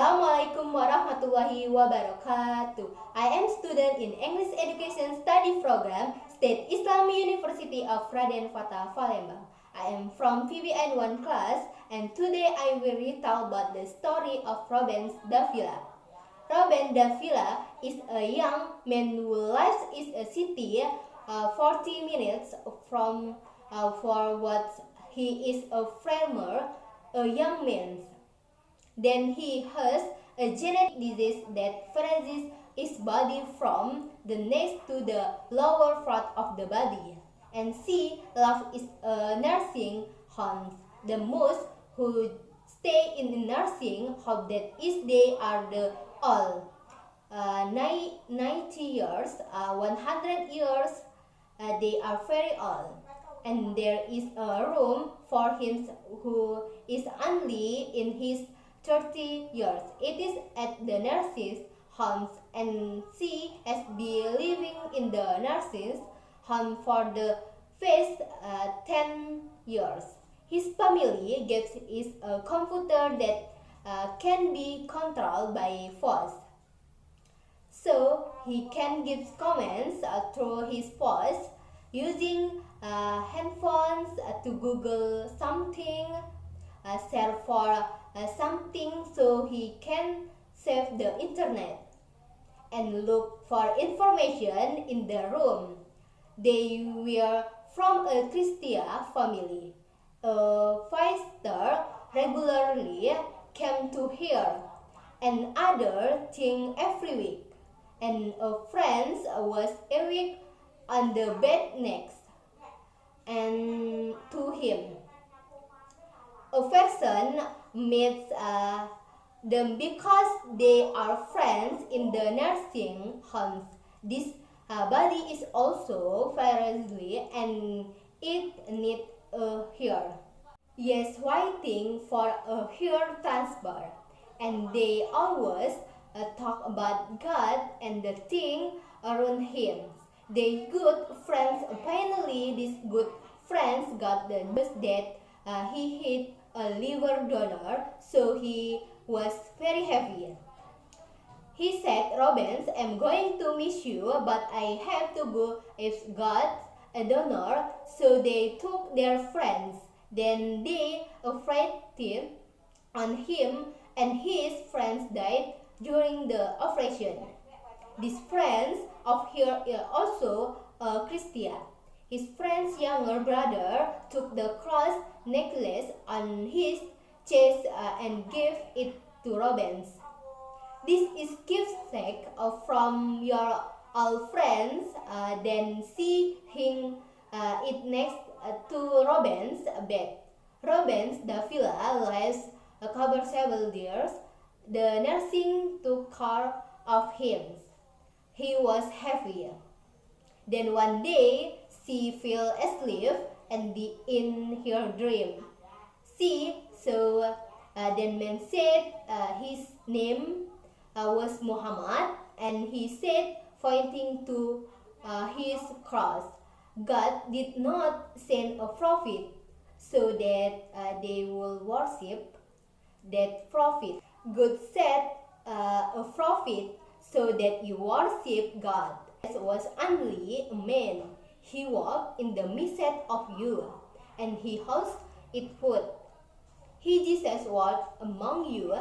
Assalamualaikum warahmatullahi wabarakatuh. I am student in English Education Study Program, State Islam University of Raden Fatah, Palembang. I am from PBN 1 class, and today I will retell about the story of Robben Davila. Robben Davila is a young man who lives in a city 40 minutes from for what he is a farmer, a young man. Then he has a genetic disease that freezes his body from the neck to the lower part of the body. And she lives in a nursing home. The most who stay in the nursing home that is they are the all 90 years, 100 years, they are very old. And there is a room for him who is only in his 30 years. It is at the nurses' homes, and she has been living in the nurses' home for the past 10 years. His family gives is a computer that can be controlled by voice, so he can give comments through his voice using handphones to Google something, search for something, so he can surf the internet and look for information in the room. They were from a Christian family. A pastor regularly came to hear and other thing every week, and a friend was awake on the bed next and to him. A person meets them because they are friends in the nursing homes. This body is also fragile and it needs a hair. Yes, waiting for a hair transplant. And they always talk about God and the thing around him. They good friends. Finally, these good friends got the news that he hit a liver donor, so he was very happy. He said, "Robben, I'm going to miss you, but I have to go if God's a donor." So they took their friends. Then they operated on him, and his friends died during the operation. These friends of his are also a Christian. His friend's younger brother took the cross necklace on his chest and gave it to Robben. "This is keepsake from your old friends." Then see him it next to Robben's bed. Robben Davila lives covered several years. The nursing took care of him. He was happy. Then one day she fell asleep and in her dream. She saw the man said his name was Muhammad, and he said, pointing to his cross, "God did not send a prophet so that they will worship that prophet. God said a prophet so that you worship God. It was only a man. He walked in the midst of you, and he housed it food. He Jesus walked among you,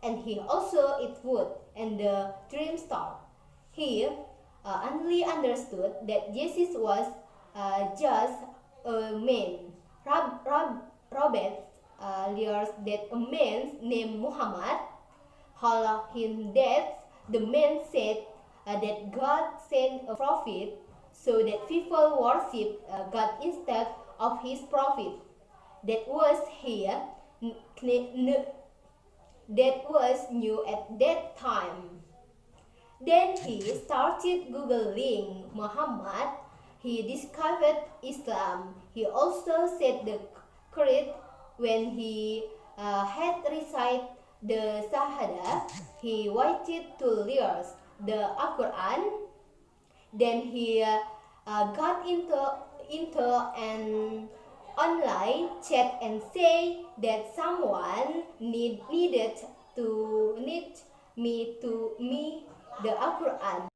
and he also eat food." And the dream started. He only understood that Jesus was just a man. Robben learned that a man named Muhammad told him that the man said that God sent a prophet so that people worship God instead of his prophet. That was new at that time. Then he started Googling Muhammad. He discovered Islam. He also said the creed when he had recited the Shahada. He waited 2 years the Quran. Then he got into an online chat and say that someone needed to me the Al-Quran.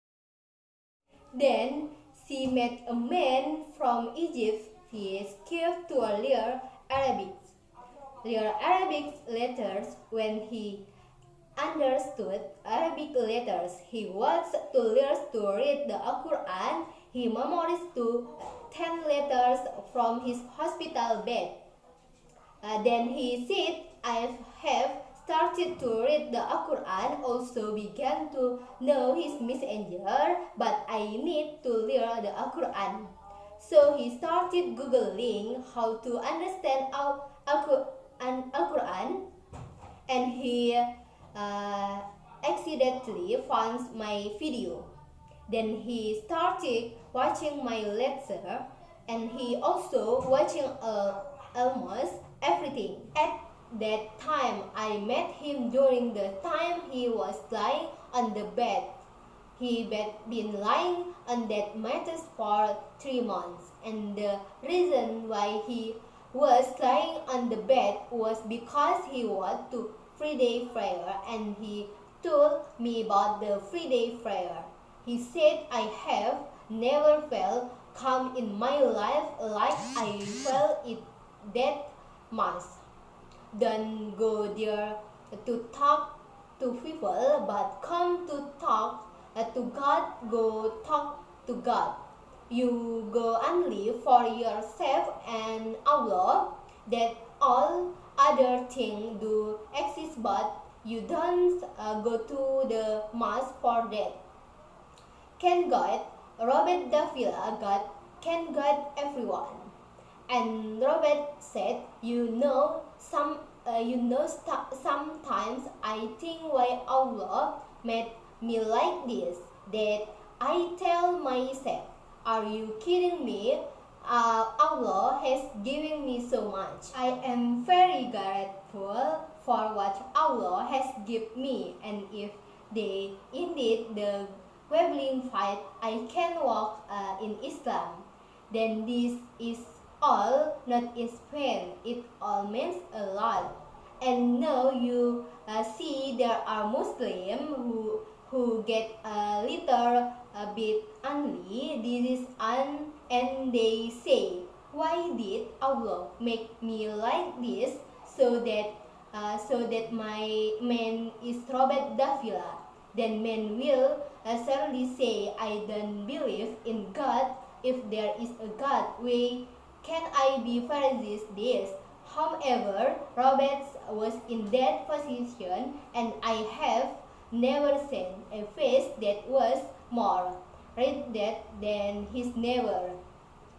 Then she met a man from Egypt. He skipped to learn Arabic. Learn Arabic letters. When he understood Arabic letters, he wants to learn to read the Al-Quran. He memorized 10 letters from his hospital bed. Then he said, I have started to read the Al-Quran, also began to know his messenger, but I need to learn the Al-Quran. So he started Googling how to understand Al-Quran, and he accidentally found my video. Then he started watching my lecture, and he also watching almost everything. At that time, I met him during the time he was lying on the bed. He had been lying on that mattress for 3 months, and the reason why he was lying on the bed was because he went to Friday prayer, and he told me about the Friday prayer. He said, I have never felt calm in my life like I felt it that much. Don't go there to talk to people, but come to talk to God. Go talk to God. You go only for yourself and Allah, that all other things do exist, but you don't go to the mosque for that. Can God? Robert Davila God can guide everyone. And Robert said, sometimes I think why Allah made me like this, that I tell myself, are you kidding me? Allah has given me so much. I am very grateful for what Allah has given me, and if they indeed the wobbling fight I can walk in Islam, then this is all not in Spain. It all means a lot. And now you see there are Muslims who get a little bit angry. This is and they say, why did Allah make me like this? So that my man is Robert Davila. Then men will certainly say, I don't believe in God. If there is a God, why can I be Pharisees this? However, Robert was in that position, and I have never seen a face that was more red than his neighbor.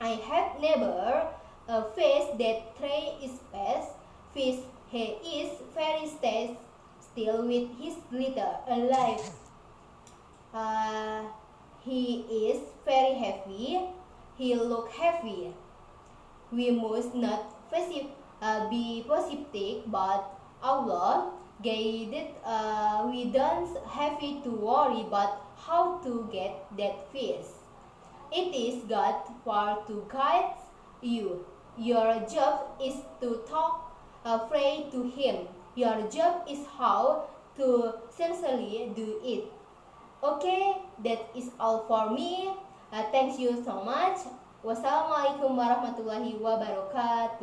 I have never a face that tray is best. Fish he is very still with his little alive. He is very heavy. He look heavy. We must not be positive, but Allah guided. We don't have to worry about how to get that fish. It is God's part to guide you. Your job is to talk pray to Him. Your job is how to sincerely do it. Okay, that is all for me. Thank you so much. Wassalamualaikum warahmatullahi wabarakatuh.